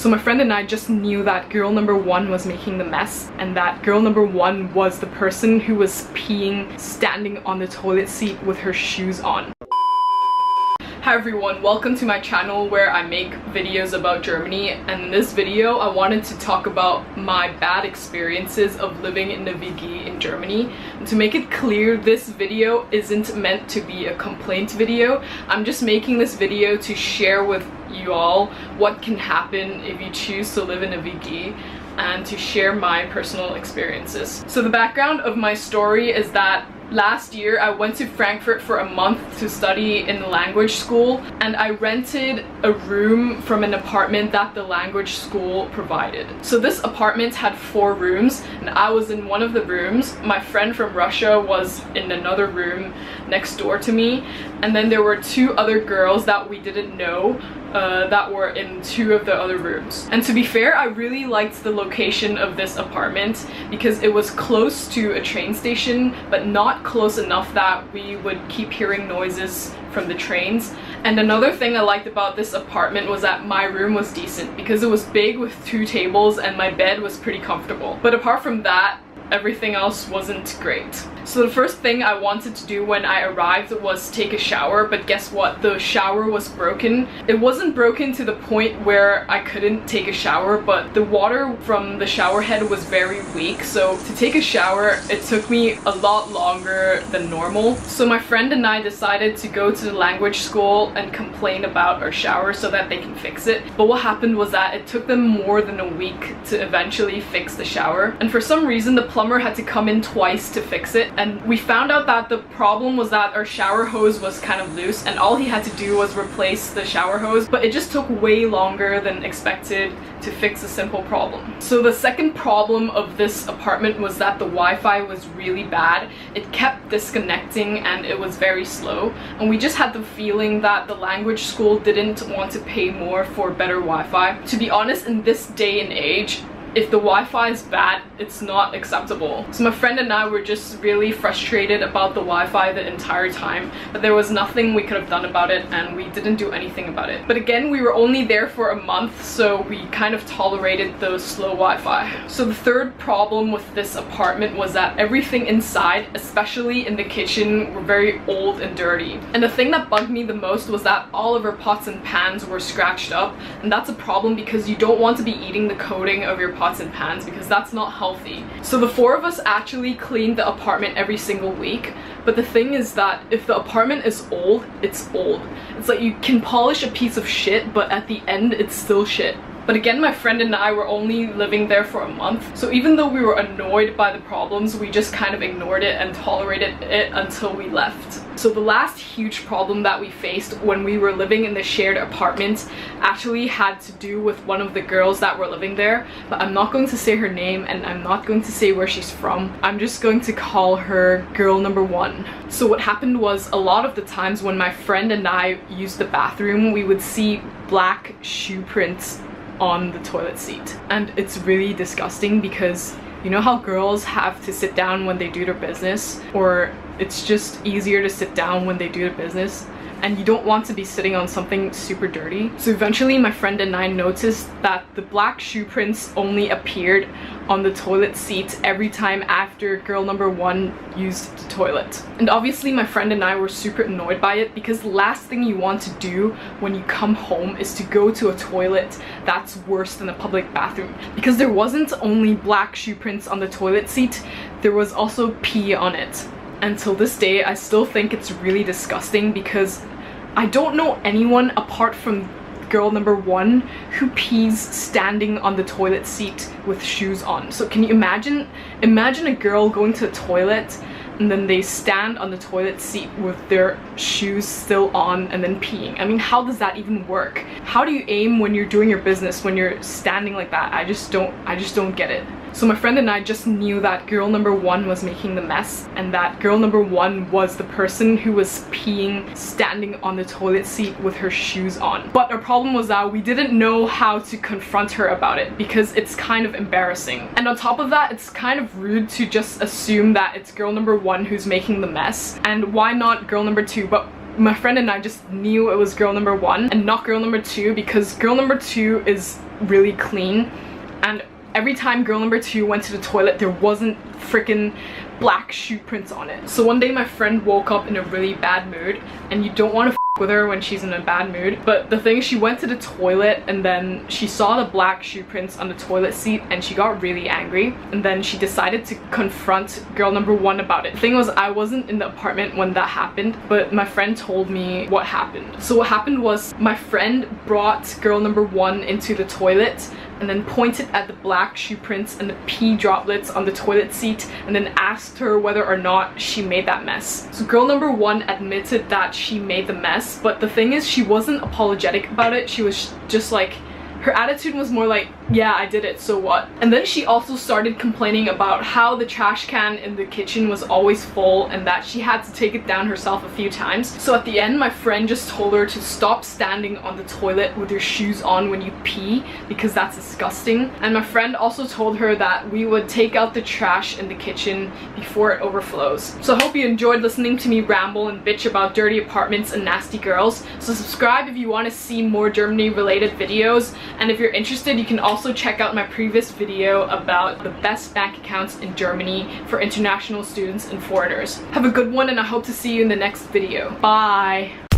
So my friend and I just knew that girl number one was making the mess, and that girl number one was the person who was peeing standing on the toilet seat with her shoes on. Hi everyone, welcome to my channel where I make videos about Germany, and in this video I wanted to talk about my bad experiences of living in a WG in Germany. And to make it clear, this video isn't meant to be a complaint video. I'm just making this video to share with you all what can happen if you choose to live in a WG, and to share my personal experiences. So the background of my story is that last year I went to Frankfurt for a month to study in the language school, and I rented a room from an apartment that the language school provided. So this apartment had 4 rooms, and I was in one of the rooms. My friend from Russia was in another room next door to me, and then there were 2 other girls that we didn't know that were in 2 of the other rooms. And to be fair, I really liked the location of this apartment because it was close to a train station, but not close enough that we would keep hearing noises from the trains. And another thing I liked about this apartment was that my room was decent because it was big with 2 tables and my bed was pretty comfortable. But apart from that, everything else wasn't great. So the first thing I wanted to do when I arrived was take a shower, but guess what? The shower was broken. It wasn't broken to the point where I couldn't take a shower, but the water from the shower head was very weak, so to take a shower it took me a lot longer than normal. So my friend and I decided to go to the language school and complain about our shower so that they can fix it. But what happened was that it took them more than a week to eventually fix the shower, and for some reason the plumber had to come in twice to fix it. And we found out that the problem was that our shower hose was kind of loose, and all he had to do was replace the shower hose, but it just took way longer than expected to fix a simple problem. So the second problem of this apartment was that the Wi-Fi was really bad. It kept disconnecting and it was very slow, and we just had the feeling that the language school didn't want to pay more for better Wi-Fi. To be honest, in this day and age, if the Wi-Fi is bad, it's not acceptable. So my friend and I were just really frustrated about the Wi-Fi the entire time, but there was nothing we could have done about it, and we didn't do anything about it. But again, we were only there for a month, so we kind of tolerated the slow Wi-Fi. So the third problem with this apartment was that everything inside, especially in the kitchen, were very old and dirty. And the thing that bugged me the most was that all of our pots and pans were scratched up, and that's a problem because you don't want to be eating the coating of your pots and pans because that's not healthy. So the 4 of us actually cleaned the apartment every single week, but the thing is that if the apartment is old, it's old. It's like you can polish a piece of shit, but at the end it's still shit. But again, my friend and I were only living there for a month, so even though we were annoyed by the problems, we just kind of ignored it and tolerated it until we left. So the last huge problem that we faced when we were living in the shared apartment actually had to do with one of the girls that were living there, but I'm not going to say her name and I'm not going to say where she's from. I'm just going to call her girl number 1. So what happened was, a lot of the times when my friend and I used the bathroom, we would see black shoe prints on the toilet seat, and it's really disgusting because you know how girls have to sit down when they do their business, or it's just easier to sit down when they do their business, and you don't want to be sitting on something super dirty. So eventually my friend and I noticed that the black shoe prints only appeared on the toilet seat every time after girl number 1 used the toilet. And obviously my friend and I were super annoyed by it, because the last thing you want to do when you come home is to go to a toilet that's worse than a public bathroom. Because there wasn't only black shoe prints on the toilet seat, there was also pee on it. Until this day, I still think it's really disgusting because I don't know anyone apart from girl number 1 who pees standing on the toilet seat with shoes on. So can you imagine a girl going to the toilet and then they stand on the toilet seat with their shoes still on and then peeing? I mean, how does that even work? How do you aim when you're doing your business when you're standing like that? I just don't get it. So my friend and I just knew that girl number 1 was making the mess, and that girl number 1 was the person who was peeing standing on the toilet seat with her shoes on. But our problem was that we didn't know how to confront her about it because it's kind of embarrassing. And on top of that, it's kind of rude to just assume that it's girl number 1 who's making the mess, and why not girl number 2? But my friend and I just knew it was girl number 1 and not girl number 2, because girl number 2 is really clean, and every time girl number 2 went to the toilet, there wasn't freaking black shoe prints on it. So one day my friend woke up in a really bad mood, and you don't want to with her when she's in a bad mood, but the thing is, she went to the toilet and then she saw the black shoe prints on the toilet seat and she got really angry, and then she decided to confront girl number 1 about it. The thing was, I wasn't in the apartment when that happened, but my friend told me what happened. So what happened was, my friend brought girl number 1 into the toilet and then pointed at the black shoe prints and the pee droplets on the toilet seat, and then asked her whether or not she made that mess. So girl number 1 admitted that she made the mess, but the thing is, she wasn't apologetic about it. She was just like, her attitude was more like, yeah, I did it, so what? And then she also started complaining about how the trash can in the kitchen was always full and that she had to take it down herself a few times. So at the end, my friend just told her to stop standing on the toilet with your shoes on when you pee, because that's disgusting. And my friend also told her that we would take out the trash in the kitchen before it overflows. So I hope you enjoyed listening to me ramble and bitch about dirty apartments and nasty girls. So subscribe if you want to see more Germany related videos, and if you're interested, you can also check out my previous video about the best bank accounts in Germany for international students and foreigners. Have a good one, and I hope to see you in the next video. Bye!